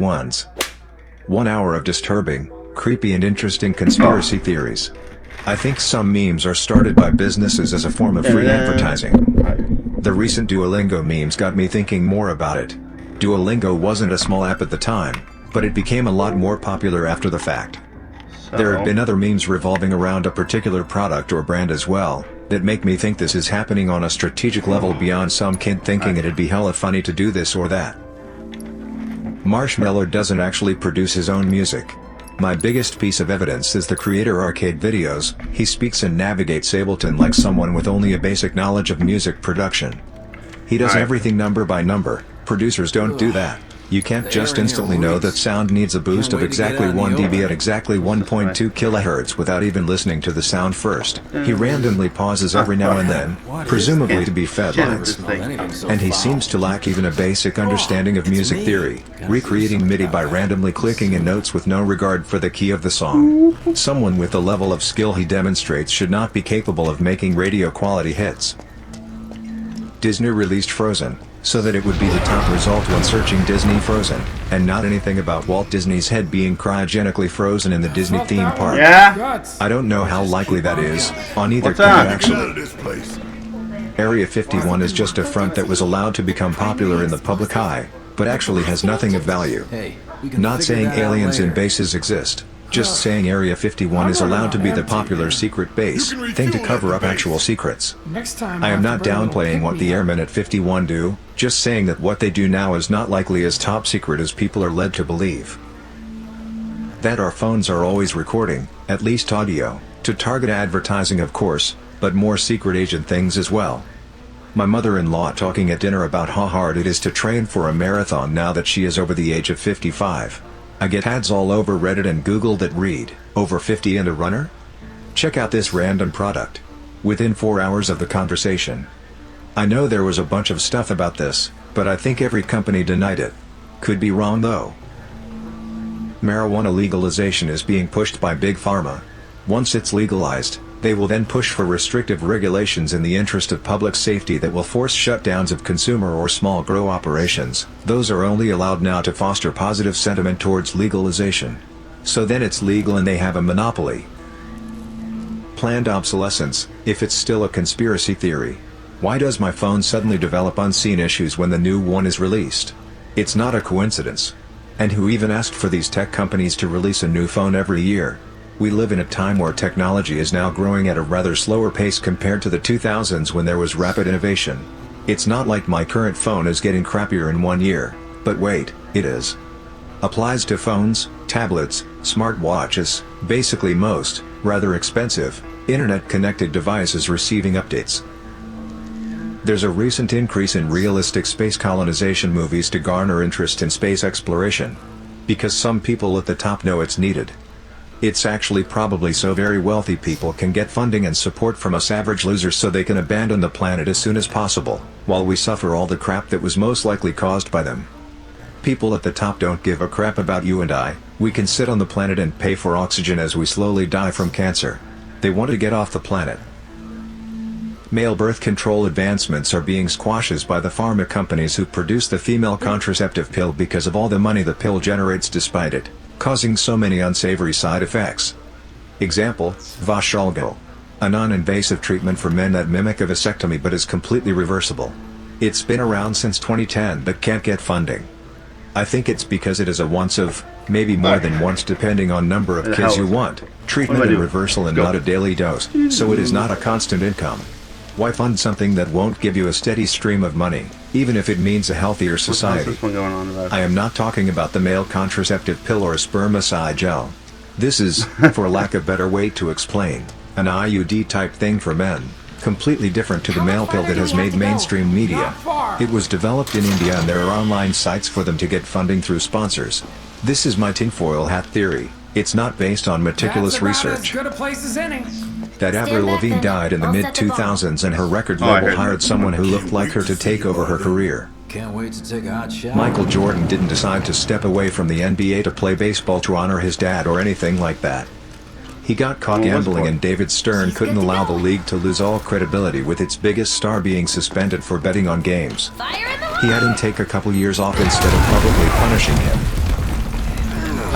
ones. 1 hour of disturbing, creepy and interesting conspiracy theories. I think some memes are started by businesses as a form of free advertising. The recent Duolingo memes got me thinking more about it. Duolingo wasn't a small app at the time, but it became a lot more popular after the fact. There have been other memes revolving around a particular product or brand as well, that make me think this is happening on a strategic level beyond some kid thinking it'd be hella funny to do this or that. Marshmello doesn't actually produce his own music. My biggest piece of evidence is the creator arcade videos. He speaks and navigates Ableton like someone with only a basic knowledge of music production. He does everything number by number. Producers don't do that. You can't just instantly know that sound needs a boost of exactly 1 dB at exactly 1.2 kHz without even listening to the sound first. He randomly pauses every now and then, presumably to be fed lines. And he seems to lack even a basic understanding of music theory, recreating MIDI by randomly clicking in notes with no regard for the key of the song. Someone with the level of skill he demonstrates should not be capable of making radio quality hits. Disney released Frozen, so that it would be the top result when searching Disney Frozen, and not anything about Walt Disney's head being cryogenically frozen in the Disney theme park. Yeah? I don't know how likely that is, on either count actually. Area 51 is just a front that was allowed to become popular in the public eye, but actually has nothing of value. Not saying aliens in bases exist, just saying Area 51 is allowed to be the popular secret base thing to cover up actual secrets. I am not downplaying what the airmen at 51 do, just saying that what they do now is not likely as top secret as people are led to believe. That our phones are always recording, at least audio, to target advertising of course, but more secret agent things as well. My mother-in-law talking at dinner about how hard it is to train for a marathon now that she is over the age of 55. I get ads all over Reddit and Google that read, over 50 and a runner? Check out this random product. Within 4 hours of the conversation. I know there was a bunch of stuff about this, but I think every company denied it. Could be wrong though. Marijuana legalization is being pushed by Big Pharma. Once it's legalized, they will then push for restrictive regulations in the interest of public safety that will force shutdowns of consumer or small grow operations. Those are only allowed now to foster positive sentiment towards legalization. So then it's legal and they have a monopoly. Planned obsolescence, if it's still a conspiracy theory. Why does my phone suddenly develop unseen issues when the new one is released? It's not a coincidence. And who even asked for these tech companies to release a new phone every year? We live in a time where technology is now growing at a rather slower pace compared to the 2000s when there was rapid innovation. It's not like my current phone is getting crappier in 1 year, but wait, it is. Applies to phones, tablets, smartwatches, basically most, rather expensive, internet-connected devices receiving updates. There's a recent increase in realistic space colonization movies to garner interest in space exploration. Because some people at the top know it's needed. It's actually probably so very wealthy people can get funding and support from us average losers so they can abandon the planet as soon as possible, while we suffer all the crap that was most likely caused by them. People at the top don't give a crap about you and I. We can sit on the planet and pay for oxygen as we slowly die from cancer. They want to get off the planet. Male birth control advancements are being squashed by the pharma companies who produce the female contraceptive pill because of all the money the pill generates despite it causing so many unsavory side effects. Example, Vashalgo. A non-invasive treatment for men that mimic a vasectomy but is completely reversible. It's been around since 2010 but can't get funding. I think it's because it is a once of, maybe more than once depending on number of kids you want, treatment and reversal and not a daily dose, so it is not a constant income. Why fund something that won't give you a steady stream of money, even if it means a healthier society? I am not talking about the male contraceptive pill or spermicide gel. This is, for lack of better way to explain, an IUD type thing for men, completely different to the male pill that has made mainstream media. It was developed in India and there are online sites for them to get funding through sponsors. This is my tinfoil hat theory. It's not based on meticulous research. That Avril Lavigne died in the mid-2000s and her record label hired someone who looked like her to take over her career. Can't wait to take a hot shower. Michael Jordan didn't decide to step away from the NBA to play baseball to honor his dad or anything like that. He got caught gambling and David Stern couldn't allow the league to lose all credibility with its biggest star being suspended for betting on games. He had him take a couple years off instead of publicly punishing him.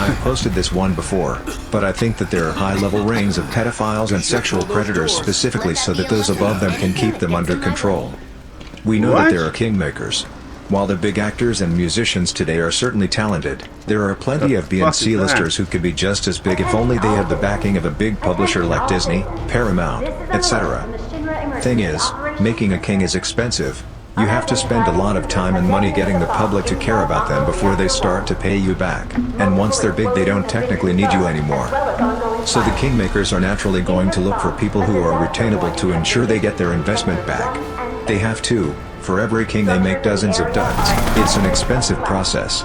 I've posted this one before, but I think that there are high-level rings of pedophiles and sexual predators specifically so that those above them can keep them under control. We know that there are kingmakers. While the big actors and musicians today are certainly talented, there are plenty of B and C-listers who could be just as big if only they had the backing of a big publisher like Disney, Paramount, etc. Thing is, making a king is expensive. You have to spend a lot of time and money getting the public to care about them before they start to pay you back, and once they're big they don't technically need you anymore. So the kingmakers are naturally going to look for people who are retainable to ensure they get their investment back. They have to. For every king they make dozens of duds. It's an expensive process.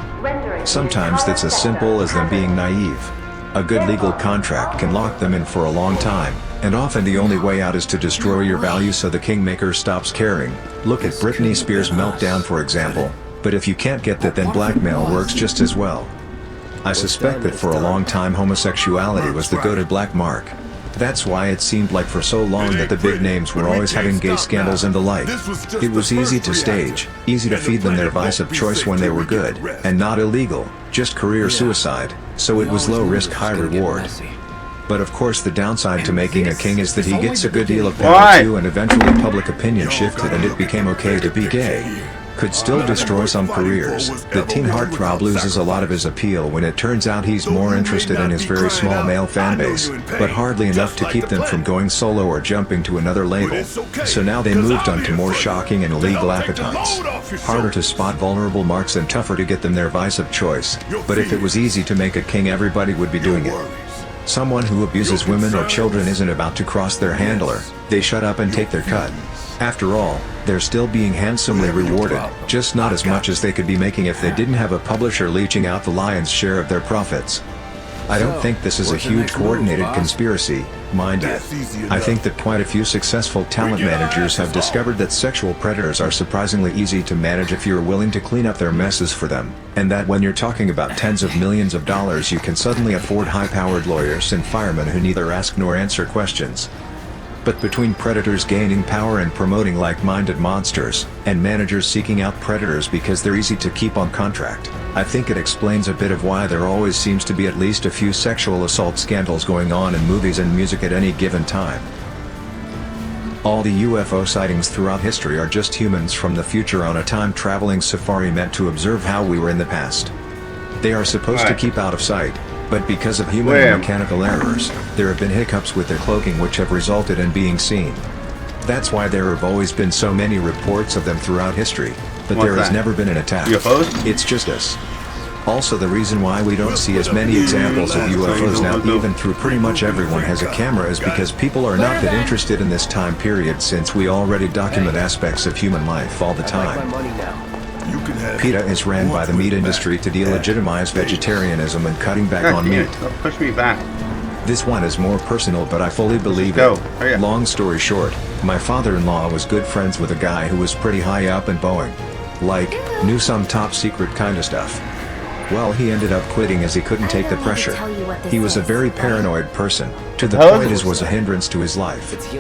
Sometimes that's as simple as them being naive. A good legal contract can lock them in for a long time, and often the only way out is to destroy your value so the kingmaker stops caring. Look at Britney Spears' meltdown for example, but if you can't get that then blackmail works just as well. I suspect that for a long time homosexuality was the go-to black mark. That's why it seemed like for so long that the big names were always having gay scandals and the like. It was easy to stage, easy to feed them their vice of choice when they were good, and not illegal, just career suicide, so it was low risk high reward. But of course the downside to making a king is that he gets a good deal of power too, and eventually public opinion shifted and it became okay to be gay. Could still destroy some careers. The teen heartthrob loses a lot of his appeal when it turns out he's more interested in his very small male fan base, but hardly enough to keep them from going solo or jumping to another label. So now they moved on to more shocking and illegal appetites. Harder to spot vulnerable marks and tougher to get them their vice of choice, but if it was easy to make a king everybody would be doing it. Someone who abuses women or children isn't about to cross their handler, they shut up and take their cut. After all, they're still being handsomely rewarded, just not as much as they could be making if they didn't have a publisher leeching out the lion's share of their profits. I don't think this is a huge coordinated conspiracy, mind you. I think that quite a few successful talent managers have discovered that sexual predators are surprisingly easy to manage if you're willing to clean up their messes for them, and that when you're talking about tens of millions of dollars you can suddenly afford high-powered lawyers and firemen who neither ask nor answer questions. But between predators gaining power and promoting like-minded monsters, and managers seeking out predators because they're easy to keep on contract, I think it explains a bit of why there always seems to be at least a few sexual assault scandals going on in movies and music at any given time. All the UFO sightings throughout history are just humans from the future on a time-traveling safari meant to observe how we were in the past. They are supposed to keep out of sight, but because of human and mechanical errors, there have been hiccups with their cloaking which have resulted in being seen. That's why there have always been so many reports of them throughout history, but there has never been an attack. UFOs? It's just us. Also the reason why we don't see as many examples of UFOs now even through pretty much everyone has a camera is because people are not that interested in this time period since we already document aspects of human life all the time. PETA is ran by the meat industry to delegitimize vegetarianism and cutting back on meat. Push me back. This one is more personal but I fully believe it. Long story short, my father-in-law was good friends with a guy who was pretty high up in Boeing. Like, knew some top secret kind of stuff. Well, he ended up quitting as he couldn't take the pressure. He was a very paranoid person, to the point it was a hindrance to his life.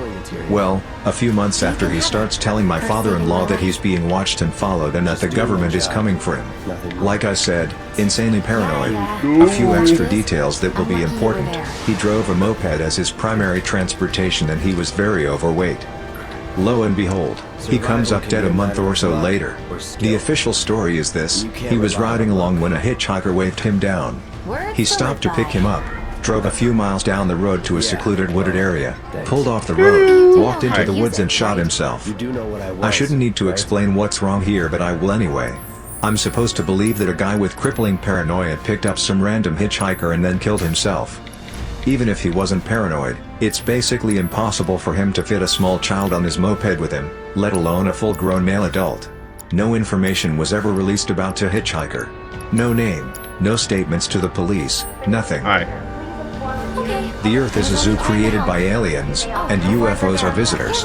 Well, a few months after he starts telling my father-in-law that he's being watched and followed and that the government is coming for him. Like I said, insanely paranoid. A few extra details that will be important. He drove a moped as his primary transportation and he was very overweight. Lo and behold, he comes up dead a month or so later. The official story is this: he was riding along when a hitchhiker waved him down. He stopped to pick him up, drove a few miles down the road to a secluded wooded area, pulled off the road, walked into the woods and shot himself. I shouldn't need to explain what's wrong here, but I will anyway. I'm supposed to believe that a guy with crippling paranoia picked up some random hitchhiker and then killed himself. Even if he wasn't paranoid, it's basically impossible for him to fit a small child on his moped with him, let alone a full-grown male adult. No information was ever released about the hitchhiker. No name, no statements to the police, nothing. The Earth is a zoo created by aliens, and UFOs are visitors.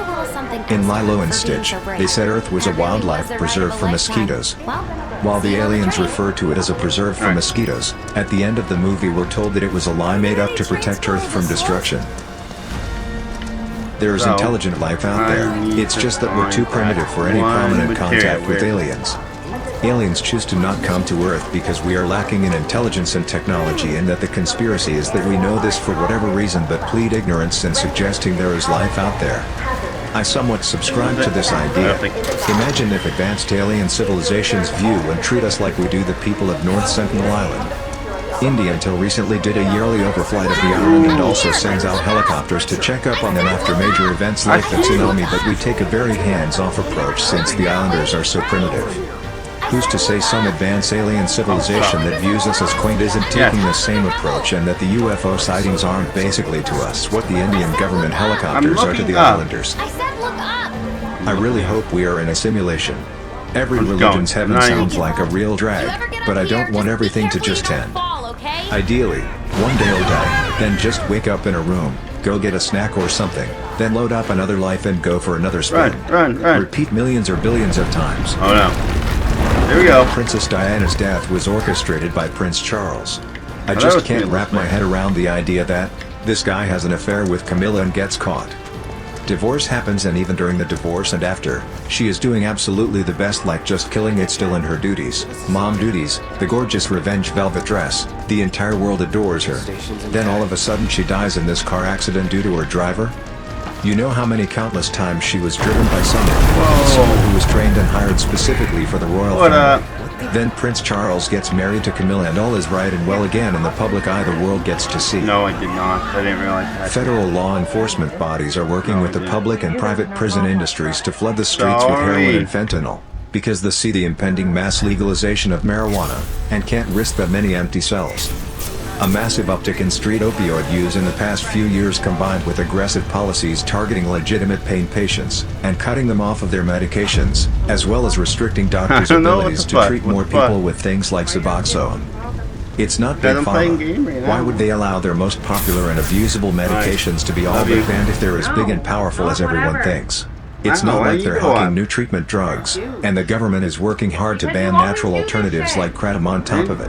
In Lilo and Stitch, they said Earth was a wildlife preserve for mosquitoes. While the aliens refer to it as a preserve for mosquitoes, at the end of the movie we're told that it was a lie made up to protect Earth from destruction. There is intelligent life out there, it's just that we're too primitive for any prominent contact with aliens. Aliens choose to not come to Earth because we are lacking in intelligence and technology, and that the conspiracy is that we know this for whatever reason but plead ignorance in suggesting there is life out there. I somewhat subscribe to this idea. Imagine if advanced alien civilizations view and treat us like we do the people of North Sentinel Island. India until recently did a yearly overflight of the island and also sends out helicopters to check up on them after major events like the tsunami, but we take a very hands-off approach since the islanders are so primitive. Who's to say some advanced alien civilization that views us as quaint isn't taking the same approach, and that the UFO sightings aren't basically to us what the Indian government helicopters are to the islanders? I really hope we are in a simulation. Every religion's heaven sounds like a real drag, but I don't want everything to just end. Ideally, one day I'll die, then just wake up in a room, go get a snack or something, then load up another life and go for another spin. Run. Repeat millions or billions of times. Oh no. Here we go. Princess Diana's death was orchestrated by Prince Charles. I just can't wrap my head around the idea that this guy has an affair with Camilla and gets caught. Divorce happens, and even during the divorce and after, she is doing absolutely the best, like just killing it, still in her duties, mom duties, the gorgeous revenge velvet dress, the entire world adores her. Then all of a sudden she dies in this car accident due to her driver? You know how many countless times she was driven by someone who was trained and hired specifically for the royal family. Then Prince Charles gets married to Camilla and all is right and well again in the public eye the world gets to see. No, I did not. I didn't realize that. Federal law enforcement bodies are working with the public and private prison industries to flood the streets with heroin and fentanyl, because they see the impending mass legalization of marijuana, and can't risk that many empty cells. A massive uptick in street opioid use in the past few years, combined with aggressive policies targeting legitimate pain patients, and cutting them off of their medications, as well as restricting doctors' abilities to treat more people with things like Suboxone. It's not big pharma. Why would they allow their most popular and abusable medications to be all but banned if they're as big and powerful as everyone thinks? It's not like they're hawking new treatment drugs, and the government is working hard to ban natural alternatives like kratom on top of it.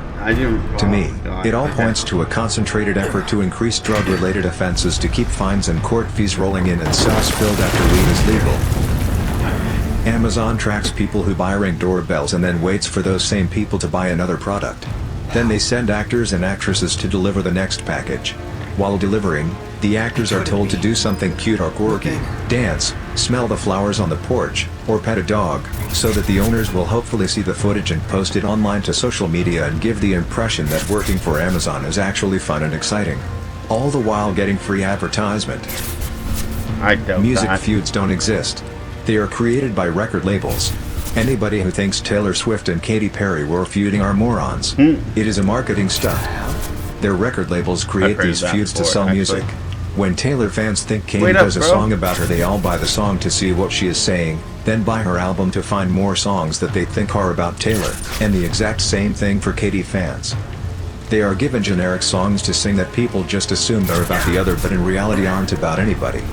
To me, it all points to a concentrated effort to increase drug-related offenses to keep fines and court fees rolling in and cells filled after weed is legal. Amazon tracks people who buy Ring doorbells and then waits for those same people to buy another product. Then they send actors and actresses to deliver the next package. While delivering, the actors are told to do something cute or quirky, dance, smell the flowers on the porch, or pet a dog, so that the owners will hopefully see the footage and post it online to social media and give the impression that working for Amazon is actually fun and exciting. All the while getting free advertisement. Music feuds don't exist. They are created by record labels. Anybody who thinks Taylor Swift and Katy Perry were feuding are morons. It is a marketing stunt. Their record labels create these feuds to sell music. When Taylor fans think Katy does a song about her, they all buy the song to see what she is saying, then buy her album to find more songs that they think are about Taylor, and the exact same thing for Katy fans. They are given generic songs to sing that people just assume are about the other but in reality aren't about anybody.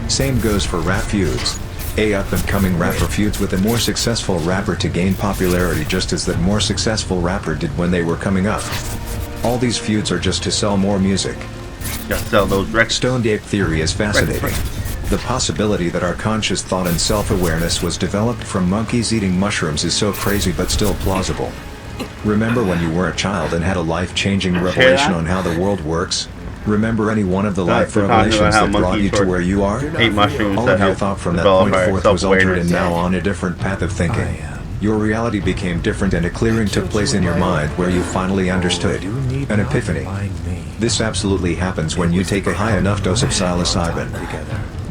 Same goes for rap feuds. A up-and-coming rapper feuds with a more successful rapper to gain popularity, just as that more successful rapper did when they were coming up. All these feuds are just to sell more music. Just sell those records. Stoned ape theory is fascinating. The possibility that our conscious thought and self-awareness was developed from monkeys eating mushrooms is so crazy but still plausible. Remember when you were a child and had a life-changing revelation on how the world works? Remember any one of the life revelations that brought you to where you are? All of your thought from that point forth was altered and now on a different path of thinking. Your reality became different and a clearing took place in your mind where you finally understood. An epiphany. This absolutely happens when you take a high enough dose of psilocybin.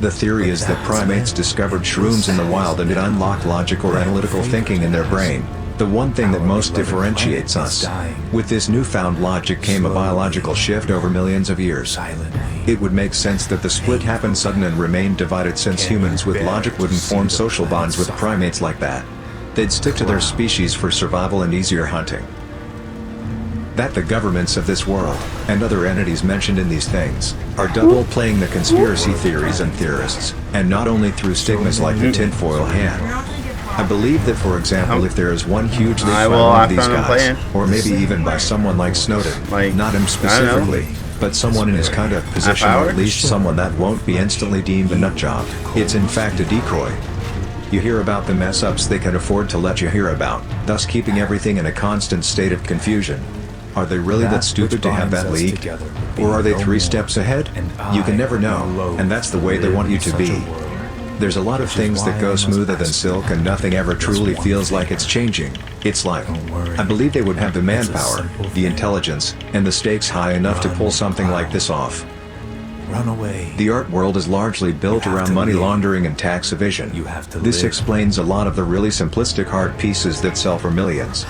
The theory is that primates discovered shrooms in the wild and it unlocked logic or analytical thinking in their brain, the one thing that most differentiates us. With this newfound logic came a biological shift over millions of years. It would make sense that the split happened sudden and remained divided, since humans with logic wouldn't form social bonds with primates like that. They'd stick to their species for survival and easier hunting. That the governments of this world, and other entities mentioned in these things, are double-playing the conspiracy theories and theorists, and not only through stigmas like the tinfoil hand. I believe that, for example, if there is one hugely found of these guys, or maybe even by someone like Snowden, not him specifically, but someone in his kind of position, or at least someone that won't be instantly deemed a nutjob, it's in fact a decoy. You hear about the mess-ups they can afford to let you hear about, thus keeping everything in a constant state of confusion. Are they really that stupid to have that leaked? Or are they 3 steps ahead? You can never know, and that's the way they want you to be. There's a lot of things that go smoother than silk and nothing ever truly feels like it's changing. It's like, I believe they would have the manpower, the intelligence, and the stakes high enough to pull something like this off. Run away. The art world is largely built around money laundering and tax evasion. This explains a lot of the really simplistic art pieces that sell for millions.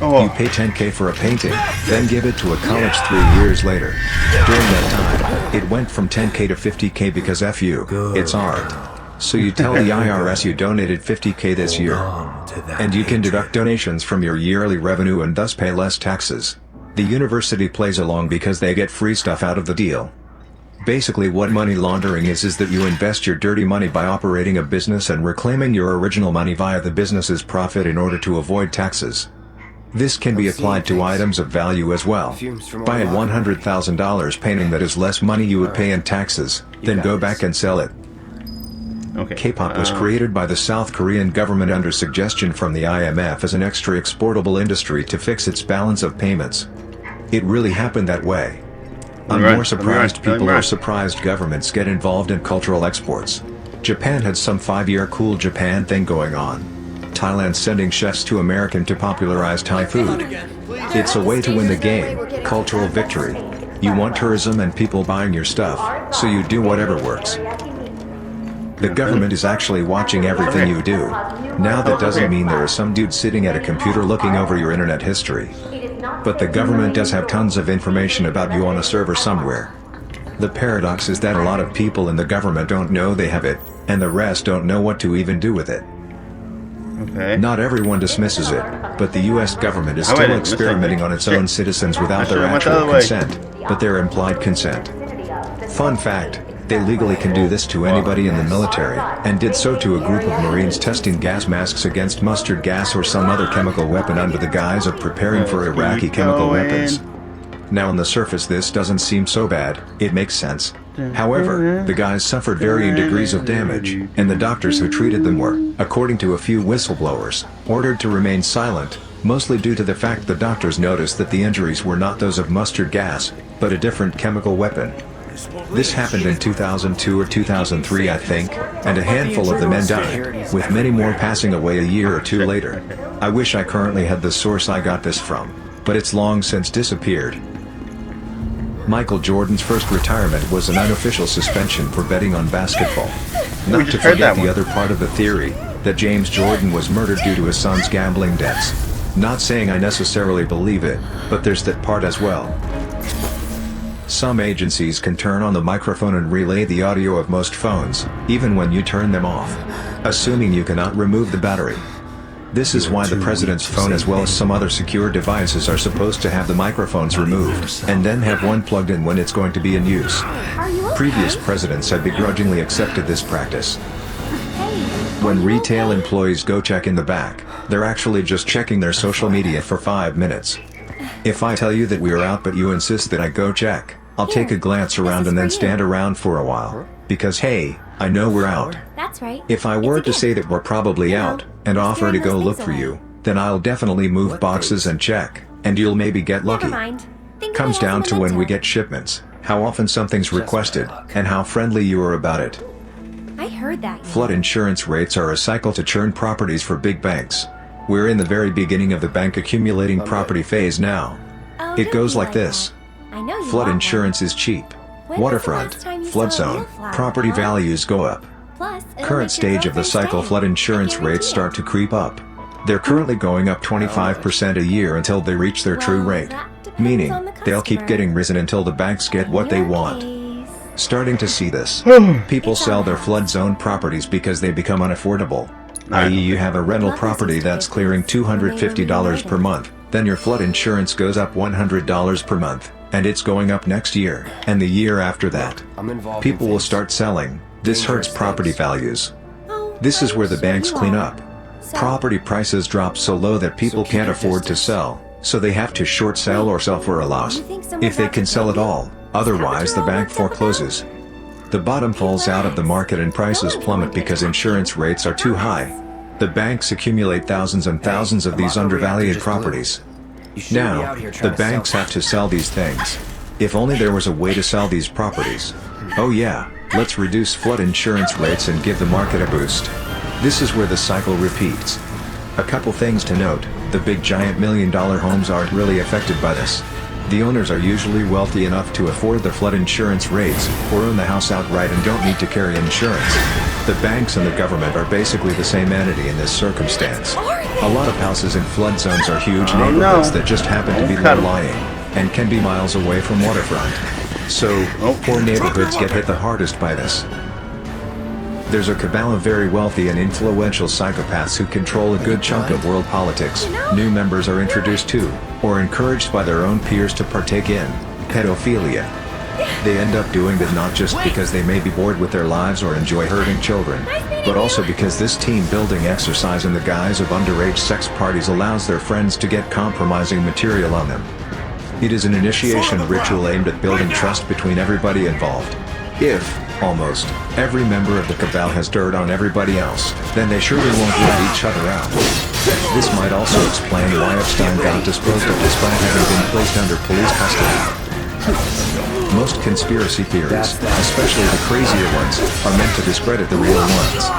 You pay $10K for a painting, then give it to a college 3 years later. During that time, it went from $10K to $50K because F you, it's art. So you tell the IRS you donated $50K this year. And you can deduct donations from your yearly revenue and thus pay less taxes. The university plays along because they get free stuff out of the deal. Basically what money laundering is that you invest your dirty money by operating a business and reclaiming your original money via the business's profit in order to avoid taxes. This can be applied to items of value as well. Buy a $100,000 painting that is less money you would pay in taxes, then go back and sell it. K-pop was created by the South Korean government under suggestion from the IMF as an extra exportable industry to fix its balance of payments. It really happened that way. I'm more surprised people are surprised governments get involved in cultural exports. Japan had some 5-year Cool Japan thing going on. Thailand sending chefs to American to popularize Thai food. It's a way to win the game, cultural victory. You want tourism and people buying your stuff, so you do whatever works. The government is actually watching everything you do. Now that doesn't mean there is some dude sitting at a computer looking over your internet history. But the government does have tons of information about you on a server somewhere. The paradox is that a lot of people in the government don't know they have it, and the rest don't know what to even do with it. Not everyone dismisses it, but the US government is still experimenting on its own citizens without their actual consent, but their implied consent. Fun fact, they legally can do this to anybody in the military, and did so to a group of Marines testing gas masks against mustard gas or some other chemical weapon under the guise of preparing for Iraqi chemical weapons. Now on the surface this doesn't seem so bad, it makes sense. However, the guys suffered varying degrees of damage, and the doctors who treated them were, according to a few whistleblowers, ordered to remain silent, mostly due to the fact the doctors noticed that the injuries were not those of mustard gas, but a different chemical weapon. This happened in 2002 or 2003 I think, and a handful of the men died, with many more passing away a year or 2 later. I wish I currently had the source I got this from, but it's long since disappeared. Michael Jordan's first retirement was an unofficial suspension for betting on basketball. Not to forget the other part of the theory, that James Jordan was murdered due to his son's gambling debts. Not saying I necessarily believe it, but there's that part as well. Some agencies can turn on the microphone and relay the audio of most phones, even when you turn them off, assuming you cannot remove the battery. This is why the president's phone as well as some other secure devices are supposed to have the microphones removed, and then have one plugged in when it's going to be in use. Previous presidents have begrudgingly accepted this practice. When retail employees go check in the back, they're actually just checking their social media for 5 minutes. If I tell you that we are out but you insist that I go check, I'll take a glance around and then stand around for a while, because hey, I know we're out. That's right. If I were to say that we're probably out, and offer to go look for you, then I'll definitely move boxes and check, and you'll maybe get lucky. Comes down to when we get shipments, how often something's requested, and how friendly you are about it. I heard that. Flood insurance rates are a cycle to churn properties for big banks. We're in the very beginning of the bank accumulating property phase now. It goes like this. Flood insurance is cheap. Waterfront, flood zone, property values go up. Current stage of the cycle, flood insurance rates start to creep up. They're currently going up 25% a year until they reach their true rate. Meaning, they'll keep getting risen until the banks get what they want. Starting to see this. People sell their flood zone properties because they become unaffordable. I.e. you have a rental property that's clearing $250 per month, then your flood insurance goes up $100 per month, and it's going up next year, and the year after that. People will start selling. This hurts property values. This is where the banks clean up. Property prices drop so low that people can't afford to sell, so they have to short sell or sell for a loss, if they can sell at all, otherwise the bank forecloses. The bottom falls out of the market and prices plummet because insurance rates are too high. The banks accumulate thousands and thousands of these undervalued properties. Now, the banks have to sell these things. If only there was a way to sell these properties. Oh yeah, let's reduce flood insurance rates and give the market a boost. This is where the cycle repeats. A couple things to note: the big giant million-dollar homes aren't really affected by this. The owners are usually wealthy enough to afford the flood insurance rates, or own the house outright and don't need to carry insurance. The banks and the government are basically the same entity in this circumstance. A lot of houses in flood zones are huge neighborhoods that just happen to be low-lying, and can be miles away from waterfront. So, poor neighborhoods get hit the hardest by this. There's a cabal of very wealthy and influential psychopaths who control a good chunk of world politics. New members are introduced to, or encouraged by their own peers to partake in, pedophilia. They end up doing it not just because they may be bored with their lives or enjoy hurting children, but also because this team-building exercise in the guise of underage sex parties allows their friends to get compromising material on them. It is an initiation ritual aimed at building trust between everybody involved. If, almost, every member of the cabal has dirt on everybody else, then they surely won't let each other out. This might also explain why Epstein got disposed of despite having been placed under police custody. Most conspiracy theories, especially the crazier ones, are meant to discredit the real ones.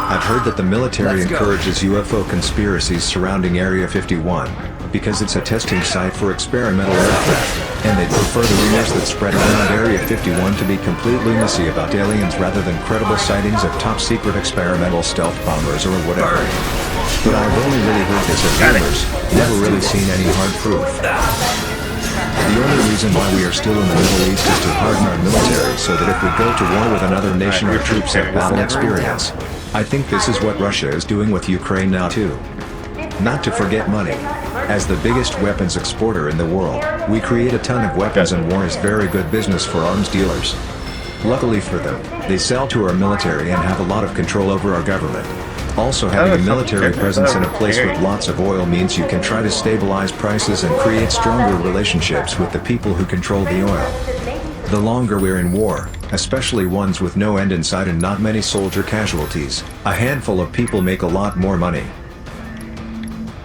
I've heard that the military encourages UFO conspiracies surrounding Area 51, because it's a testing site for experimental aircraft, and they'd prefer the rumors that spread around Area 51 to be complete lunacy about aliens rather than credible sightings of top-secret experimental stealth bombers or whatever. But I've only really heard this as rumors, never really seen any hard proof. The only reason why we are still in the Middle East is to harden our military so that if we go to war with another nation our troops have battle experience. I think this is what Russia is doing with Ukraine now too. Not to forget money. As the biggest weapons exporter in the world, we create a ton of weapons and war is very good business for arms dealers. Luckily for them, they sell to our military and have a lot of control over our government. Also, having a military presence in a place with lots of oil means you can try to stabilize prices and create stronger relationships with the people who control the oil. The longer we're in war, especially ones with no end in sight and not many soldier casualties, a handful of people make a lot more money.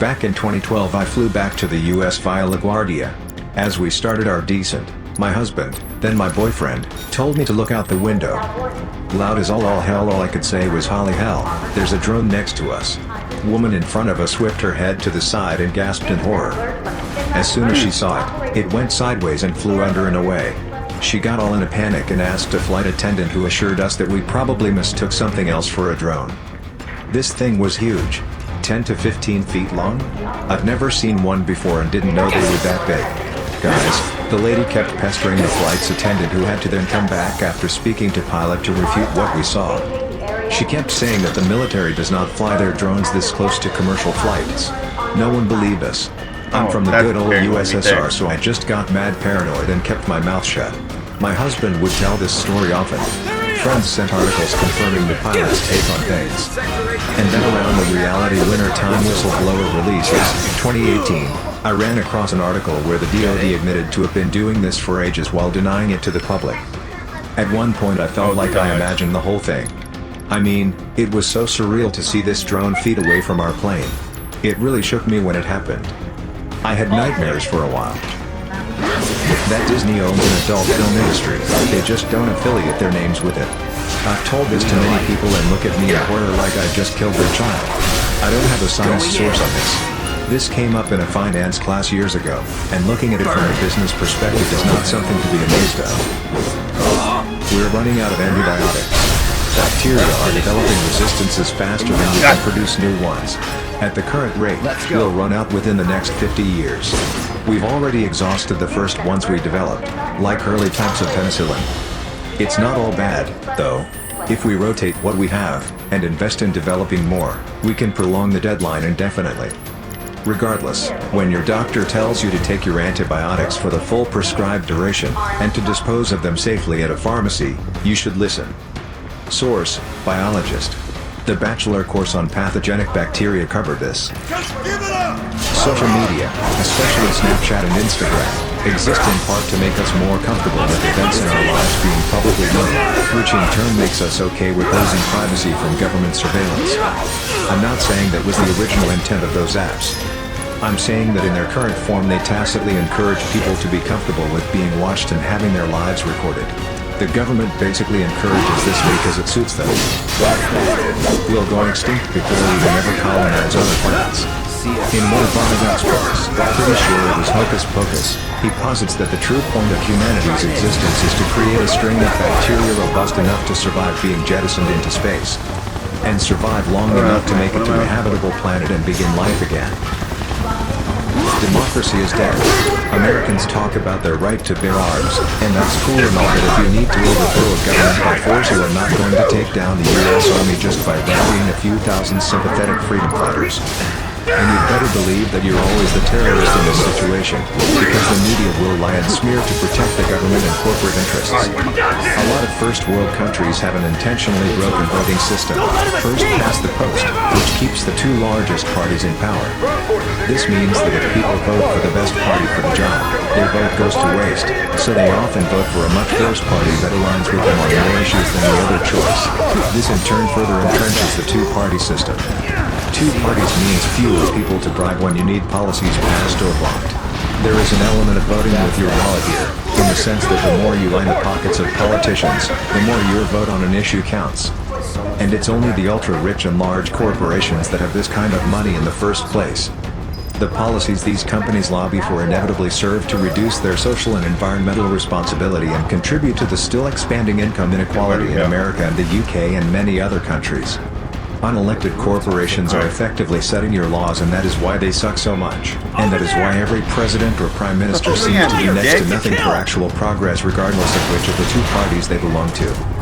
Back in 2012 I flew back to the US via LaGuardia. As we started our descent, my husband, then my boyfriend, told me to look out the window. Loud as all hell, all I could say was holy hell, there's a drone next to us. Woman in front of us whipped her head to the side and gasped in horror. As soon as she saw it, it went sideways and flew under and away. She got all in a panic and asked a flight attendant who assured us that we probably mistook something else for a drone. This thing was huge. 10 to 15 feet long? I've never seen one before and didn't know they were that big. Guys, the lady kept pestering the flight's attendant who had to then come back after speaking to pilot to refute what we saw. She kept saying that the military does not fly their drones this close to commercial flights. No one believed us. I'm from the good old USSR, so I just got mad paranoid and kept my mouth shut. My husband would tell this story often. Friends sent articles confirming the pilot's take on things. And then around the reality winter time whistleblower releases, 2018, I ran across an article where the DoD admitted to have been doing this for ages while denying it to the public. At one point I felt like I imagined the whole thing. I mean, it was so surreal to see this drone feet away from our plane. It really shook me when it happened. I had nightmares for a while. That Disney owns an adult film industry, they just don't affiliate their names with it. I've told this to many people and look at me in horror like I just killed their child. I don't have a science source on this. This came up in a finance class years ago, and looking at it from a business perspective is not something to be amazed of. We're running out of antibiotics. Bacteria are developing resistances faster than we can produce new ones. At the current rate, we'll run out within the next 50 years. We've already exhausted the first ones we developed, like early types of penicillin. It's not all bad, though. If we rotate what we have, and invest in developing more, we can prolong the deadline indefinitely. Regardless, when your doctor tells you to take your antibiotics for the full prescribed duration, and to dispose of them safely at a pharmacy, you should listen. Source, biologist. The bachelor course on pathogenic bacteria covered this. Social media, especially Snapchat and Instagram, exist in part to make us more comfortable with events in our lives being publicly known, which in turn makes us okay with losing privacy from government surveillance. I'm not saying that was the original intent of those apps. I'm saying that in their current form they tacitly encourage people to be comfortable with being watched and having their lives recorded. The government basically encourages this because it suits them. We'll go extinct before we can ever colonize other planets. In one of Vonnegutt's books, pretty sure it was Hocus Pocus, he posits that the true point of humanity's existence is to create a strain of bacteria robust enough to survive being jettisoned into space. And survive long enough to make it to a habitable planet and begin life again. Democracy is dead. Americans talk about their right to bear arms, and that's cool and all, but if you need to overthrow a government by force, you are not going to take down the U.S. Army just by rallying a few thousand sympathetic freedom fighters. And you'd better believe that you're always the terrorist in this situation, because the media will lie and smear to protect the government and corporate interests. A lot of first world countries have an intentionally broken voting system, first past the post, which keeps the two largest parties in power. This means that if people vote for the best party for the job, their vote goes to waste, so they often vote for a much worse party that aligns with them on more issues than the other choice. This in turn further entrenches the two-party system. Two parties means fewer people to bribe when you need policies passed or blocked. There is an element of voting with your wallet here, in the sense that the more you line the pockets of politicians, the more your vote on an issue counts. And it's only the ultra-rich and large corporations that have this kind of money in the first place. The policies these companies lobby for inevitably serve to reduce their social and environmental responsibility and contribute to the still expanding income inequality in America and the UK and many other countries. Unelected corporations are effectively setting your laws, and that is why they suck so much. And that is why every president or prime minister seems to do next to nothing for actual progress, regardless of which of the two parties they belong to.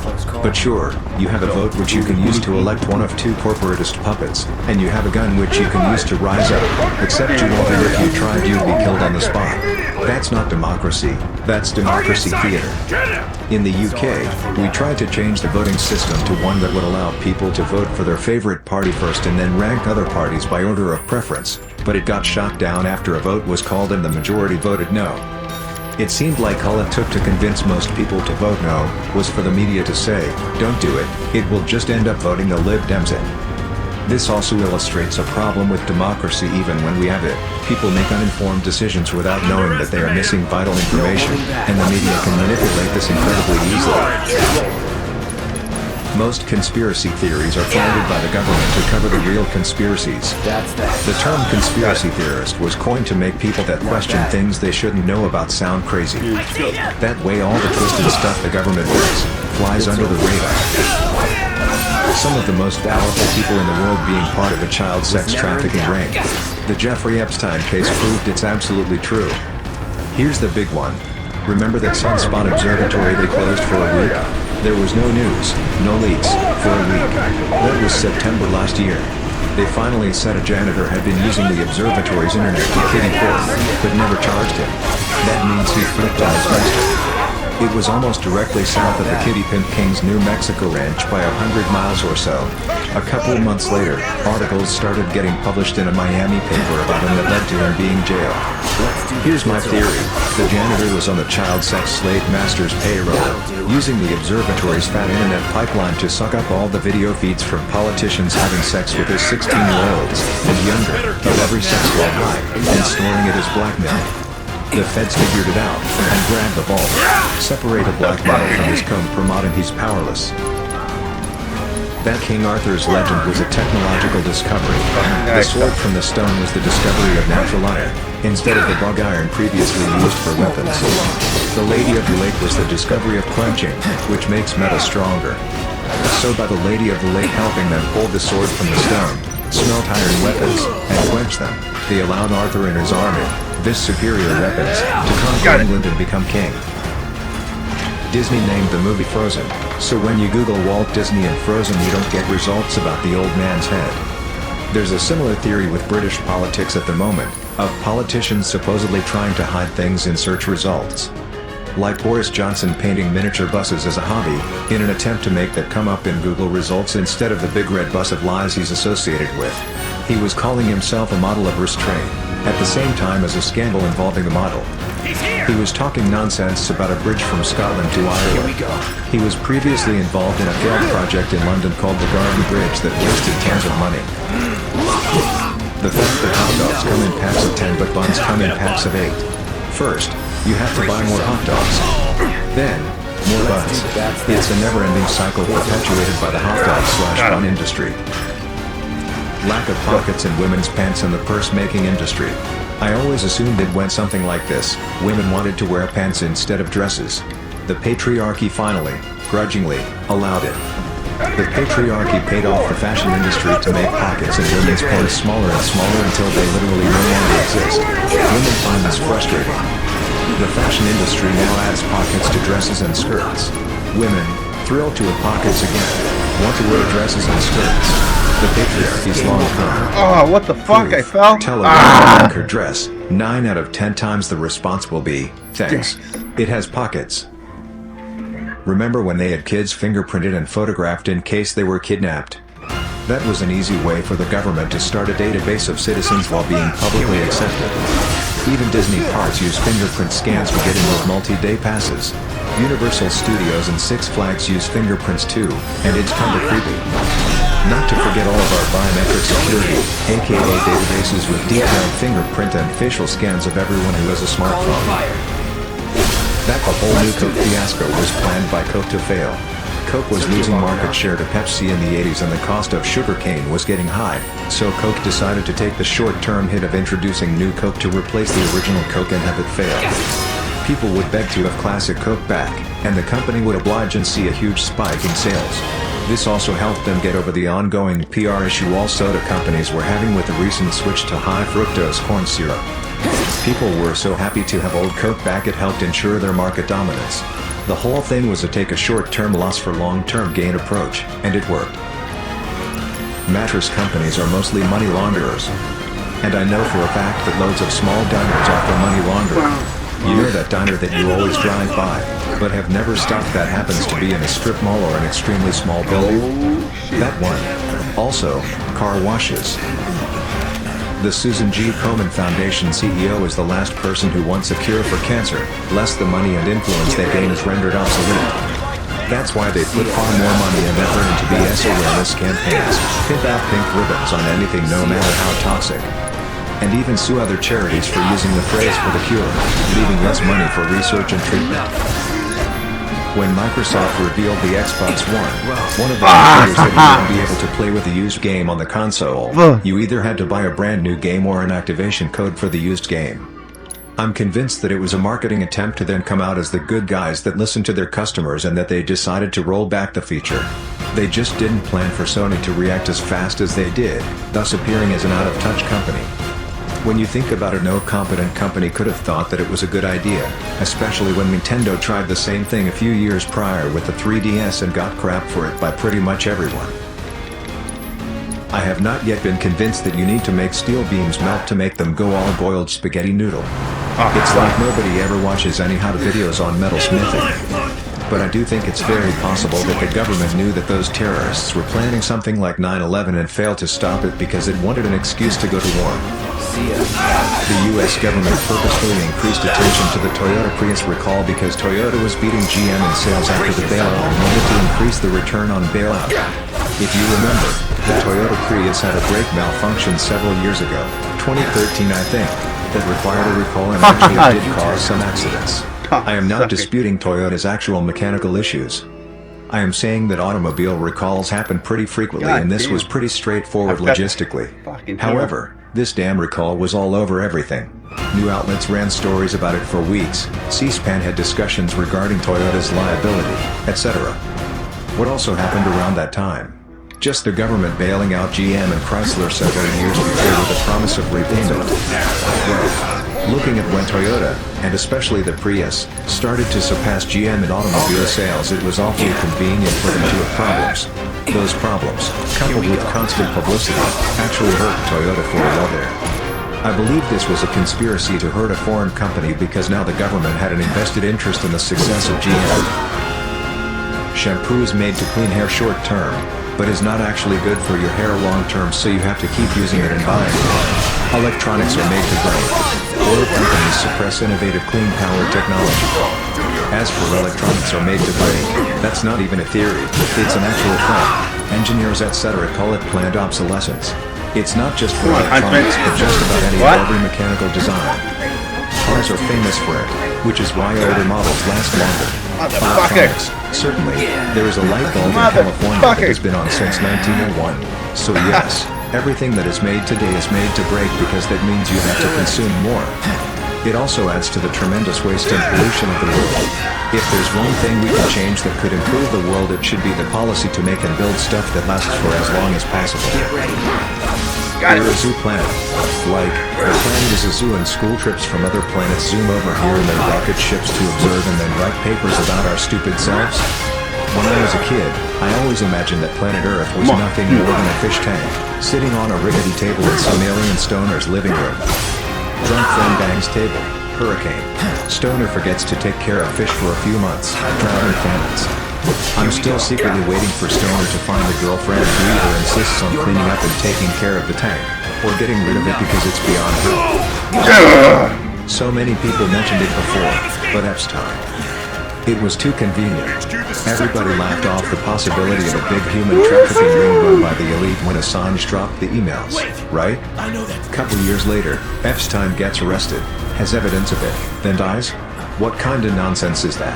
But sure, you have a vote which you can use to elect one of two corporatist puppets, and you have a gun which you can use to rise up, except you won't, and if you tried you'd be killed on the spot. That's not democracy, that's democracy theater. In the UK, we tried to change the voting system to one that would allow people to vote for their favorite party first and then rank other parties by order of preference, but it got shot down after a vote was called and the majority voted no. It seemed like all it took to convince most people to vote no was for the media to say, "Don't do it, it will just end up voting the Lib Dems in." This also illustrates a problem with democracy. Even when we have it, people make uninformed decisions without knowing that they are missing vital information, and the media can manipulate this incredibly easily. Most conspiracy theories are founded by the government to cover the real conspiracies. The term conspiracy theorist was coined to make people that question things they shouldn't know about sound crazy. That way all the twisted stuff the government does flies under the radar. Some of the most powerful people in the world being part of a child sex trafficking ring. The Jeffrey Epstein case proved it's absolutely true. Here's the big one. Remember that Sunspot Observatory they closed for a week? There was no news, no leaks, for a week. That was September last year. They finally said a janitor had been using the observatory's internet to kiddie pool, but never charged him. That means he flipped on his master. It was almost directly south of the Kitty Pimp King's New Mexico ranch by 100 miles or so. A couple of months later, articles started getting published in a Miami paper about him that led to him being jailed. Here's my theory. The janitor was on the child sex slave master's payroll, using the observatory's fat internet pipeline to suck up all the video feeds from politicians having sex with his 16-year-olds and younger of every sexual type, and snoring it as blackmail. The feds figured it out, and grabbed the ball. Separate a black model from his compromat and he's powerless. That King Arthur's legend was a technological discovery. The sword from the stone was the discovery of natural iron, instead of the bug iron previously used for weapons. The Lady of the Lake was the discovery of quenching, which makes metal stronger. So by the Lady of the Lake helping them pull the sword from the stone, smelt iron weapons, and quench them, they allowed Arthur and his army, this superior weapons, to conquer England and become king. Disney named the movie Frozen, so when you Google Walt Disney and Frozen you don't get results about the old man's head. There's a similar theory with British politics at the moment, of politicians supposedly trying to hide things in search results. Like Boris Johnson painting miniature buses as a hobby, in an attempt to make that come up in Google results instead of the big red bus of lies he's associated with. He was calling himself a model of restraint, at the same time as a scandal involving the model. He was talking nonsense about a bridge from Scotland to Iowa. He was previously involved in a failed project in London called the Garden Bridge that wasted tons of money. The fact that hot dogs come in packs of 10 but buns come in packs of 8. First, you have to buy more hot dogs. Then, more buns. It's a never-ending cycle perpetuated by the hot dog/bun industry. Lack of pockets in women's pants and the purse-making industry. I always assumed it went something like this: women wanted to wear pants instead of dresses. The patriarchy finally, grudgingly, allowed it. The patriarchy paid off the fashion industry to make pockets in women's pants smaller and smaller until they literally no longer exist. Women find this frustrating. The fashion industry now adds pockets to dresses and skirts. Women, thrilled to have pockets again, want to wear dresses and skirts. The patriarchy's long term. Oh, what the fuck? I fell? Tell a woman to like her dress, 9 out of 10 times the response will be, thanks. It has pockets. Remember when they had kids fingerprinted and photographed in case they were kidnapped? That was an easy way for the government to start a database of citizens while being publicly accepted. Even Disney parks use fingerprint scans for getting those multi-day passes. Universal Studios and Six Flags use fingerprints too, and it's kinda creepy. Not to forget all of our biometric security, aka databases with detailed fingerprint and facial scans of everyone who has a smartphone. That the whole new Coke fiasco was planned by Coke to fail. Coke was losing market share to Pepsi in the 80s and the cost of sugarcane was getting high, so Coke decided to take the short-term hit of introducing new Coke to replace the original Coke and have it fail. People would beg to have classic Coke back, and the company would oblige and see a huge spike in sales. This also helped them get over the ongoing PR issue all soda companies were having with the recent switch to high fructose corn syrup. People were so happy to have old Coke back it helped ensure their market dominance. The whole thing was a take a short-term loss for long-term gain approach, and it worked. Mattress companies are mostly money launderers. And I know for a fact that loads of small diners offer money laundering. You know that diner that you always drive by, but have never stopped that happens to be in a strip mall or an extremely small building? That one. Also, car washes. The Susan G. Komen Foundation CEO is the last person who wants a cure for cancer, lest the money and influence they gain is rendered obsolete. That's why they put far more money and effort into BS awareness campaigns, pimp out pink ribbons on anything no matter how toxic, and even sue other charities for using the phrase for the cure, leaving less money for research and treatment. When Microsoft revealed the Xbox One of the features that you wouldn't be able to play with a used game on the console, you either had to buy a brand new game or an activation code for the used game. I'm convinced that it was a marketing attempt to then come out as the good guys that listened to their customers and that they decided to roll back the feature. They just didn't plan for Sony to react as fast as they did, thus appearing as an out-of-touch company. When you think about it, no competent company could have thought that it was a good idea, especially when Nintendo tried the same thing a few years prior with the 3DS and got crap for it by pretty much everyone. I have not yet been convinced that you need to make steel beams melt to make them go all boiled spaghetti noodle. It's like nobody ever watches any how-to videos on metal smithing. But I do think it's very possible that the government knew that those terrorists were planning something like 9/11 and failed to stop it because it wanted an excuse to go to war. The US government purposefully increased attention to the Toyota Prius recall because Toyota was beating GM in sales after the bailout and wanted to increase the return on bailout. If you remember, the Toyota Prius had a brake malfunction several years ago, 2013 I think, that required a recall and actually did cause some accidents. I am not disputing Toyota's actual mechanical issues. I am saying that automobile recalls happen pretty frequently and this was pretty straightforward logistically. However, this damn recall was all over everything. New outlets ran stories about it for weeks, C-SPAN had discussions regarding Toyota's liability, etc. What also happened around that time? Just the government bailing out GM and Chrysler several years before with a promise of repayment. Well, looking at when Toyota, and especially the Prius, started to surpass GM in automobile sales, it was awfully convenient for them to have problems. Those problems, coupled with constant publicity, actually hurt Toyota for a while there. I believe this was a conspiracy to hurt a foreign company because now the government had an invested interest in the success of GM. Shampoo is made to clean hair short term, but is not actually good for your hair long term, so you have to keep using it and buying it. Electronics are made to break. Oil companies suppress innovative clean power technology. As for electronics are made to break, that's not even a theory, it's an actual fact. Engineers etc. call it planned obsolescence. It's not just for electronics, but just about any every mechanical design. Cars are famous for it, which is why older models last longer. Electronics, certainly, there is a light bulb in California that has been on since 1901. So yes, everything that is made today is made to break because that means you have to consume more. It also adds to the tremendous waste and pollution of the world. If there's one thing we can change that could improve the world, it should be the policy to make and build stuff that lasts for as long as possible. We're a zoo planet. Like, our planet is a zoo and school trips from other planets zoom over here in their rocket ships to observe and then write papers about our stupid selves. When I was a kid, I always imagined that planet Earth was nothing more than a fish tank, sitting on a rickety table in some alien stoner's living room. Drunk friend bangs table, hurricane. Stoner forgets to take care of fish for a few months, drought and famines. I'm still secretly waiting for Stoner to find a girlfriend who either insists on cleaning up and taking care of the tank, or getting rid of it because it's beyond her. So many people mentioned it before, but Epstein. It was too convenient. Everybody laughed off the possibility of a big human trafficking ring run by the elite when Assange dropped the emails, right? Couple years later, Epstein gets arrested, has evidence of it, then dies? What kind of nonsense is that?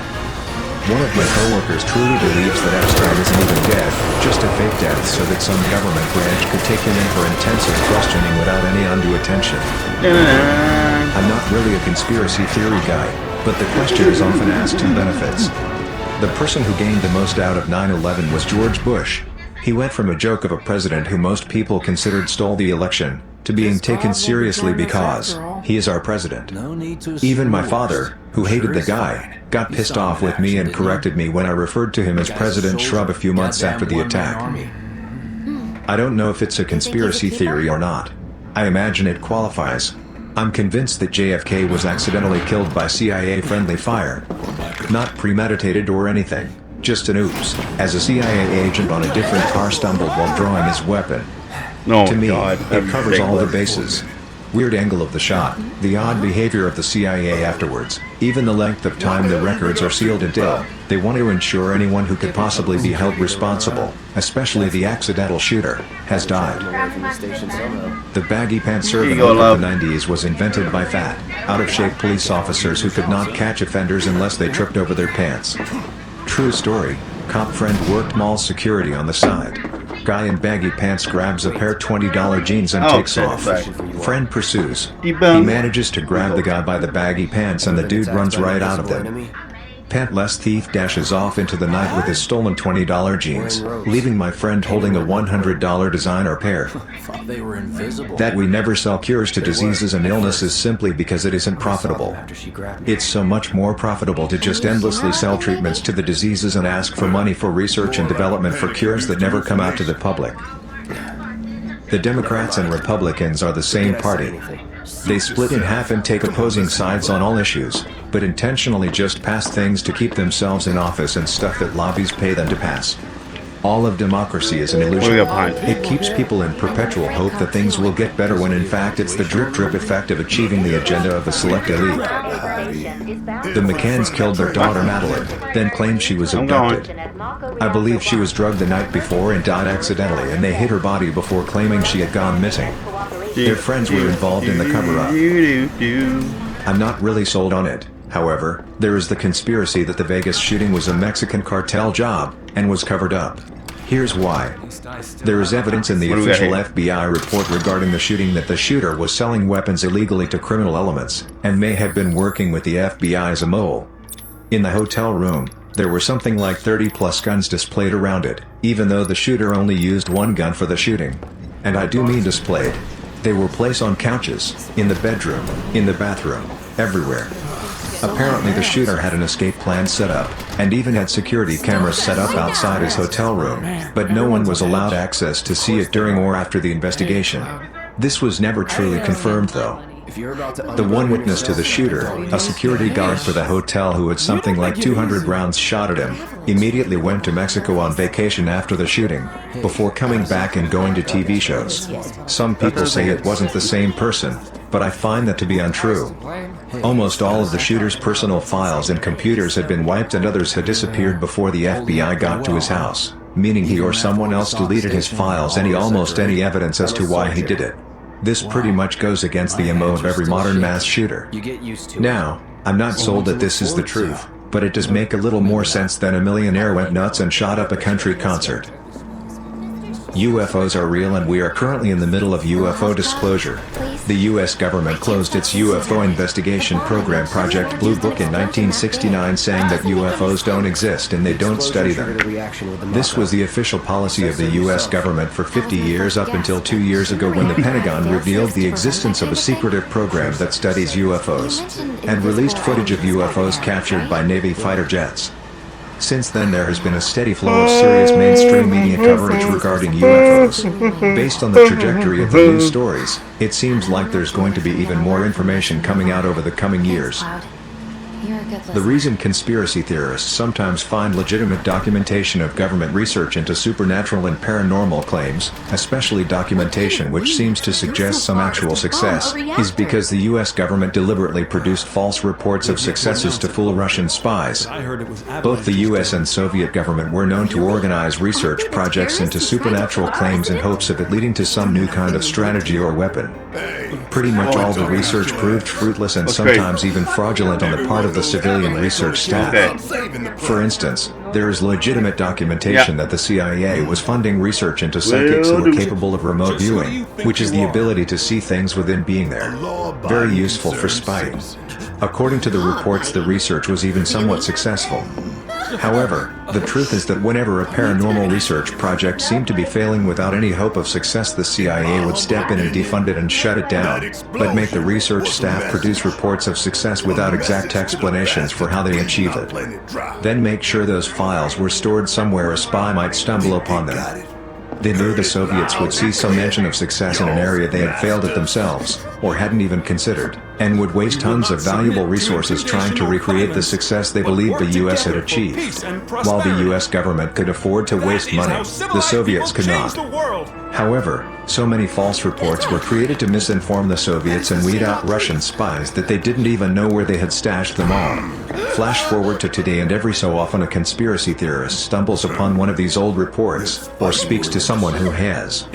One of my coworkers truly believes that Epstein isn't even dead, just a fake death so that some government branch could take him in for intensive questioning without any undue attention. I'm not really a conspiracy theory guy, but the question is often asked who benefits. The person who gained the most out of 9/11 was George Bush. He went from a joke of a president who most people considered stole the election, to being taken seriously because he is our president. Even my father, who hated the guy, got pissed off with me and corrected me when I referred to him as President Shrub a few months after the attack. I don't know if it's a conspiracy theory or not. I imagine it qualifies. I'm convinced that JFK was accidentally killed by CIA-friendly fire. Not premeditated or anything, just an oops, as a CIA agent on a different car stumbled while drawing his weapon. To me, it covers all the bases. Weird angle of the shot, the odd behavior of the CIA afterwards, even the length of time the records are sealed until they want to ensure anyone who could possibly be held responsible, especially the accidental shooter, has died. The baggy pants servant of the 90s was invented by fat, out-of-shape police officers who could not catch offenders unless they tripped over their pants. True story, cop friend worked mall security on the side. Guy in baggy pants grabs a pair $20 jeans and takes off. Friend pursues. He manages to grab the guy by the baggy pants and the dude runs right out of them. Pantless thief dashes off into the night with his stolen $20 jeans, leaving my friend holding a $100 designer pair. That we never sell cures to diseases and illnesses simply because it isn't profitable. It's so much more profitable to just endlessly sell treatments to the diseases and ask for money for research and development for cures that never come out to the public. The Democrats and Republicans are the same party. They split in half and take opposing sides on all issues, but intentionally just pass things to keep themselves in office and stuff that lobbies pay them to pass. All of democracy is an illusion. It keeps people in perpetual hope that things will get better when in fact it's the drip-drip effect of achieving the agenda of a select elite. The McCanns killed their daughter Madeline, then claimed she was abducted. I believe she was drugged the night before and died accidentally, and they hid her body before claiming she had gone missing. Their friends were involved in the cover-up. I'm not really sold on it. However, there is the conspiracy that the Vegas shooting was a Mexican cartel job, and was covered up. Here's why. There is evidence in the official FBI report regarding the shooting that the shooter was selling weapons illegally to criminal elements, and may have been working with the FBI as a mole. In the hotel room, there were something like 30+ guns displayed around it, even though the shooter only used one gun for the shooting. And I do mean displayed. They were placed on couches, in the bedroom, in the bathroom, everywhere. Apparently the shooter had an escape plan set up, and even had security cameras set up outside his hotel room, but no one was allowed access to see it during or after the investigation. This was never truly confirmed though. The one witness to the shooter, a security guard for the hotel who had something like 200 rounds shot at him, immediately went to Mexico on vacation after the shooting, before coming back and going to TV shows. Some people say it wasn't the same person, but I find that to be untrue. Almost all of the shooter's personal files and computers had been wiped and others had disappeared before the FBI got to his house, meaning he or someone else deleted his files and almost any evidence as to why he did it. This pretty much goes against the MO of every modern mass shooter. Now, I'm not sold that this is the truth, but it does make a little more sense than a millionaire went nuts and shot up a country concert. UFOs are real and we are currently in the middle of UFO disclosure. The US government closed its UFO investigation program Project Blue Book in 1969 saying that UFOs don't exist and they don't study them. This was the official policy of the US government for 50 years up until 2 years ago when the Pentagon revealed the existence of a secretive program that studies UFOs and released footage of UFOs captured by Navy fighter jets. Since then there has been a steady flow of serious mainstream media coverage regarding UFOs. Based on the trajectory of the news stories, it seems like there's going to be even more information coming out over the coming years. The reason conspiracy theorists sometimes find legitimate documentation of government research into supernatural and paranormal claims, especially documentation which seems to suggest some actual success, is because the US government deliberately produced false reports of successes to fool Russian spies. Both the US and Soviet government were known to organize research projects into supernatural claims in hopes of it leading to some new kind of strategy or weapon. Pretty much all the research proved fruitless and sometimes even fraudulent on the part of the civilian research staff. For instance, there is legitimate documentation that the CIA was funding research into psychics who were capable of remote viewing, which is the ability to see things within being there. Very useful for spying. According to the reports, the research was even somewhat successful. However, the truth is that whenever a paranormal research project seemed to be failing without any hope of success, the CIA would step in and defund it and shut it down, but make the research staff produce reports of success without exact explanations for how they achieve it. Then make sure those files were stored somewhere a spy might stumble upon them. They knew the Soviets would see some mention of success in an area they had failed at themselves, or hadn't even considered, and would waste tons of valuable resources trying to recreate the success they believed the US had achieved. While the US government could afford to waste money, the Soviets could not. However, so many false reports were created to misinform the Soviets and weed out Russian spies that they didn't even know where they had stashed them all. Flash forward to today and every so often a conspiracy theorist stumbles upon one of these old reports, or speaks to someone who has.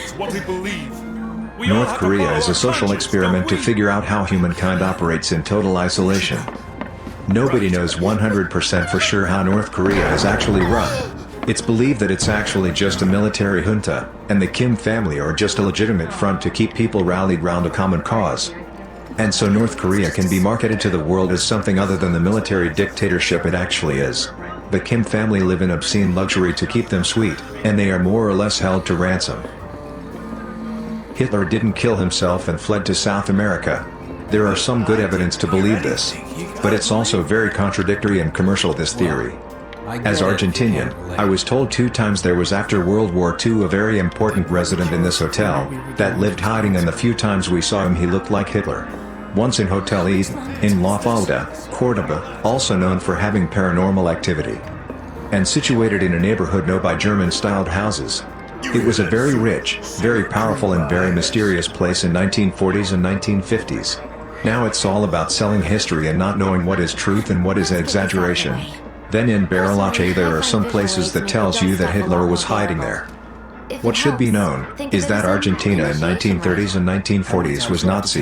North Korea is a social experiment to figure out how humankind operates in total isolation. Nobody knows 100% for sure how North Korea is actually run. It's believed that it's actually just a military junta, and the Kim family are just a legitimate front to keep people rallied round a common cause. And so North Korea can be marketed to the world as something other than the military dictatorship it actually is. The Kim family live in obscene luxury to keep them sweet, and they are more or less held to ransom. Hitler didn't kill himself and fled to South America. There are some good evidence to believe this, but it's also very contradictory and commercial, this theory. As Argentinian, I was told 2 times there was after World War II a very important resident in this hotel that lived hiding, and the few times we saw him he looked like Hitler. Once in Hotel Eden, in La Falda, Cordoba, also known for having paranormal activity, and situated in a neighborhood known by German-styled houses. It was a very rich, very powerful and very mysterious place in 1940s and 1950s. Now it's all about selling history and not knowing what is truth and what is exaggeration. Then in Bariloche there are some places that tells you that Hitler was hiding there. What should be known is that Argentina in 1930s and 1940s was Nazi.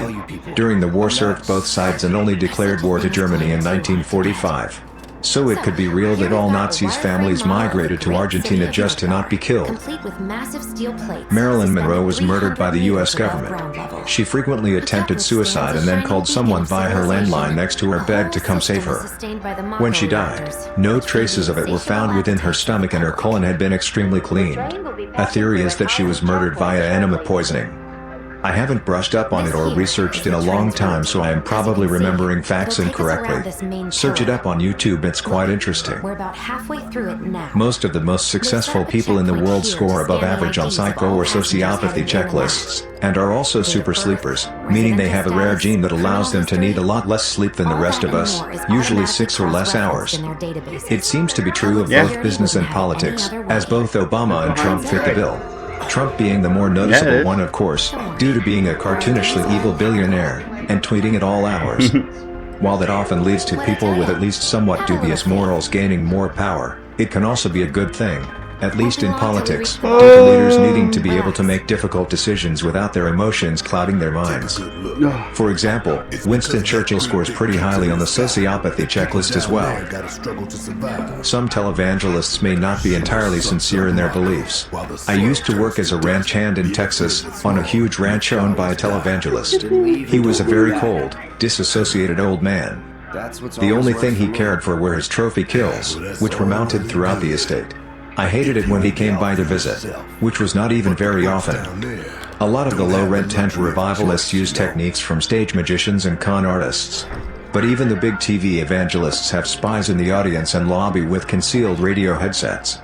During the war served both sides and only declared war to Germany in 1945. So it could be real that all Nazis' families migrated to Argentina just to not be killed. Marilyn Monroe was murdered by the US government. She frequently attempted suicide and then called someone via her landline next to her bed to come save her. When she died, no traces of it were found within her stomach and her colon had been extremely cleaned. A theory is that she was murdered via enema poisoning. I haven't brushed up on it or researched in a long time, so I am probably remembering facts incorrectly. Search it up on YouTube, it's quite interesting. Most of the most successful people in the world score above average on psycho or sociopathy checklists, and are also super sleepers, meaning they have a rare gene that allows them to need a lot less sleep than the rest of us, usually 6 or less hours. It seems to be true of both business and politics, as both Obama and Trump fit the bill. Trump being the more noticeable one, of course, due to being a cartoonishly evil billionaire, and tweeting at all hours. While that often leads to people with at least somewhat dubious morals gaining more power, it can also be a good thing, at least in politics, due to leaders needing to be able to make difficult decisions without their emotions clouding their minds. For example, Winston Churchill scores pretty highly on the sociopathy checklist as well. Some televangelists may not be entirely sincere in their beliefs. I used to work as a ranch hand in Texas, on a huge ranch owned by a televangelist. He was a very cold, disassociated old man. The only thing he cared for were his trophy kills, which were mounted throughout the estate. I hated it when he came by to visit, which was not even very often. A lot of the low-rent tent revivalists use techniques from stage magicians and con artists. But even the big TV evangelists have spies in the audience and lobby with concealed radio headsets.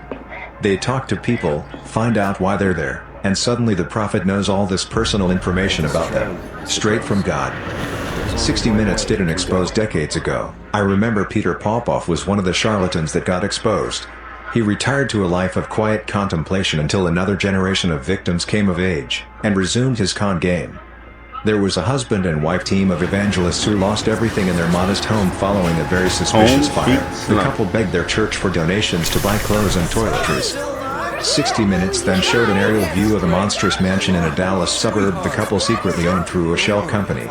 They talk to people, find out why they're there, and suddenly the prophet knows all this personal information about them, straight from God. 60 Minutes did an expose decades ago. I remember Peter Popoff was one of the charlatans that got exposed. He retired to a life of quiet contemplation until another generation of victims came of age, and resumed his con game. There was a husband and wife team of evangelists who lost everything in their modest home following a very suspicious fire. The couple begged their church for donations to buy clothes and toiletries. 60 Minutes then showed an aerial view of a monstrous mansion in a Dallas suburb the couple secretly owned through a shell company.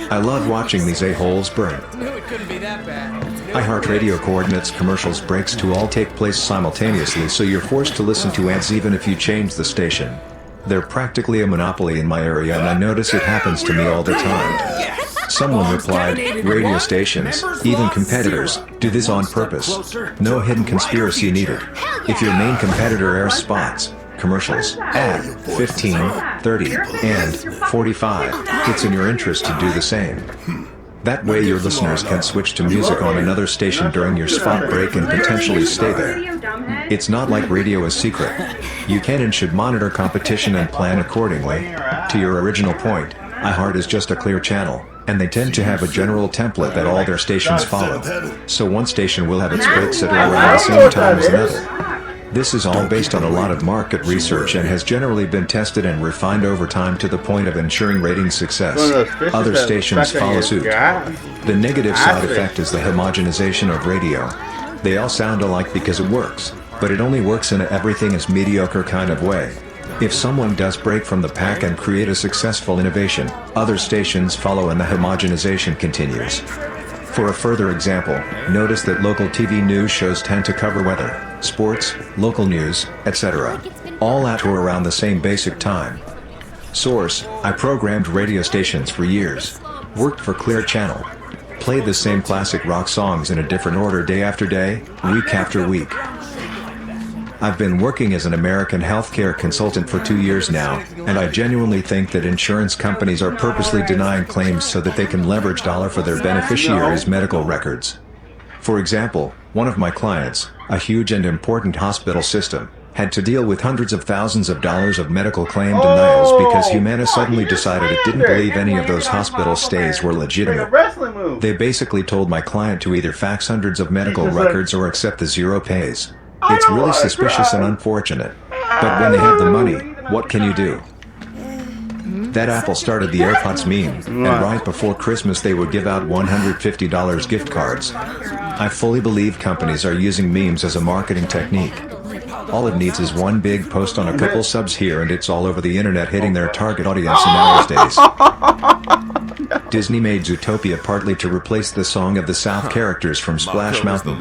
I love watching these a-holes burn. iHeartRadio coordinates commercials breaks to all take place simultaneously, so you're forced to listen to ads even if you change the station. They're practically a monopoly in my area, and I notice it happens to me all the time. Someone replied, radio stations, even competitors, do this on purpose. No hidden conspiracy needed. If your main competitor airs spots, commercials, at 15, 30, and 45, it's in your interest to do the same. That way your listeners can switch to music on another station during your spot break and potentially stay there. It's not like radio is secret. You can and should monitor competition and plan accordingly. To your original point, iHeart is just a clear channel, and they tend to have a general template that all their stations follow. So one station will have its breaks at around the same time as another. This is all based on a lot of market research and has generally been tested and refined over time to the point of ensuring rating success. Other stations follow suit. The negative side effect is the homogenization of radio. They all sound alike because it works, but it only works in a everything is mediocre kind of way. If someone does break from the pack and create a successful innovation, other stations follow and the homogenization continues. For a further example, notice that local TV news shows tend to cover weather, sports, local news, etc. all at or around the same basic time. Source: I programmed radio stations for years. Worked for Clear Channel. Played the same classic rock songs in a different order day after day, week after week. I've been working as an American healthcare consultant for 2 years now, and I genuinely think that insurance companies are purposely denying claims so that they can leverage dollar for their beneficiaries' medical records. For example, one of my clients, a huge and important hospital system, had to deal with hundreds of thousands of dollars of medical claim denials because Humana suddenly decided it didn't believe any of those hospital stays were legitimate. They basically told my client to either fax hundreds of medical records or accept the zero pays. It's really suspicious and unfortunate. But when they have the money, what can you do? That Apple started the AirPods meme, and right before Christmas they would give out $150 gift cards. I fully believe companies are using memes as a marketing technique. All it needs is one big post on a couple subs here and it's all over the internet hitting their target audience in nowadays. Disney made Zootopia partly to replace the Song of the South characters from Splash Mountain.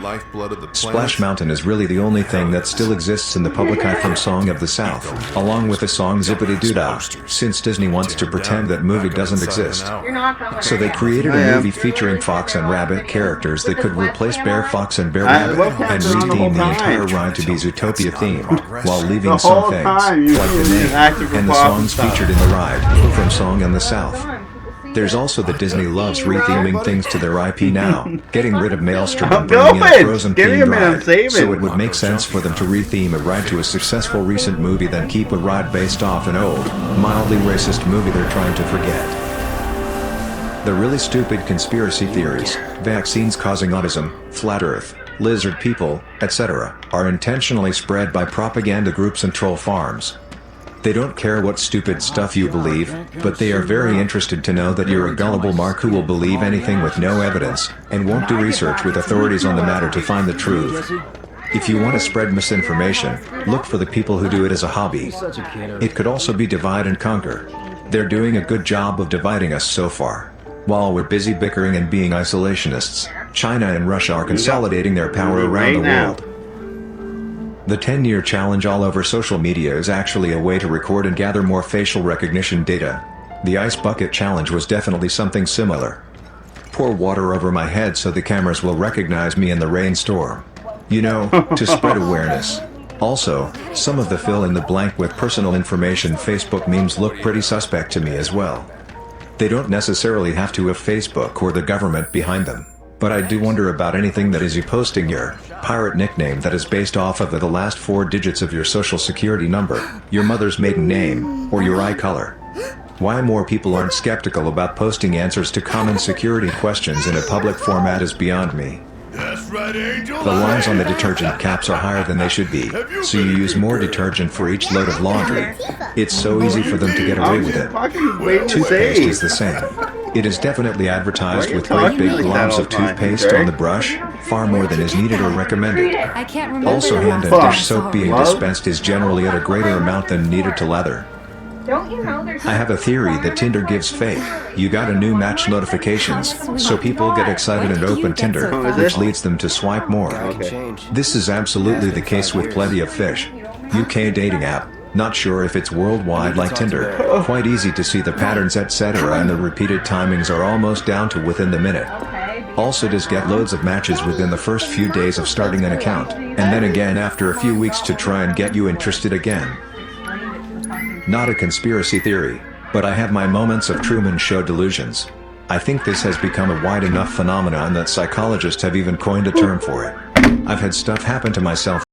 Splash Mountain is really the only thing that still exists in the public eye from Song of the South, along with the song Zippity Doo-Dah, since Disney wants to pretend that movie doesn't exist. So they created a movie featuring Fox and Rabbit characters that could replace Bear Fox and Bear Rabbit, and retheme the entire ride to be Zootopia themed, while leaving some things, like the name, and the songs featured in the ride, from Song in the South. There's also the Disney loves retheming things to their IP now, getting rid of Maelstrom and bringing in a Frozen themed ride, so it would make sense for them to retheme a ride to a successful recent movie than keep a ride based off an old, mildly racist movie they're trying to forget. The really stupid conspiracy theories, vaccines causing autism, flat earth, lizard people, etc., are intentionally spread by propaganda groups and troll farms. They don't care what stupid stuff you believe, but they are very interested to know that you're a gullible mark who will believe anything with no evidence, and won't do research with authorities on the matter to find the truth. If you want to spread misinformation, look for the people who do it as a hobby. It could also be divide and conquer. They're doing a good job of dividing us so far. While we're busy bickering and being isolationists, China and Russia are consolidating their power around the world. The 10-year challenge all over social media is actually a way to record and gather more facial recognition data. The ice bucket challenge was definitely something similar. Pour water over my head so the cameras will recognize me in the rainstorm. You know, to spread awareness. Also, some of the fill in the blank with personal information Facebook memes look pretty suspect to me as well. They don't necessarily have to have Facebook or the government behind them, but I do wonder about anything that is you posting your pirate nickname that is based off of the last 4 digits of your social security number, your mother's maiden name, or your eye color. Why more people aren't skeptical about posting answers to common security questions in a public format is beyond me. That's right, Angel. The lines on the detergent caps are higher than they should be, so you use more detergent for each load of laundry. It's so easy for them to get away with it. Toothpaste is the same. It is definitely advertised with great big globs of toothpaste on the brush, far more than is needed or recommended. I can't remember. Also, hand and dish soap being dispensed is generally at a greater amount than needed to leather. Don't you know there's I have a theory that Tinder gives fake, you got a new match notifications, so people get excited and open Tinder, which leads them to swipe more. This is absolutely the case with plenty of fish. UK dating app, not sure if it's worldwide like Tinder, quite easy to see the patterns etc. and the repeated timings are almost down to within the minute. Also does get loads of matches within the first few days of starting an account, and then again after a few weeks to try and get you interested again. Not a conspiracy theory, but I have my moments of Truman Show delusions. I think this has become a wide enough phenomenon that psychologists have even coined a term for it. I've had stuff happen to myself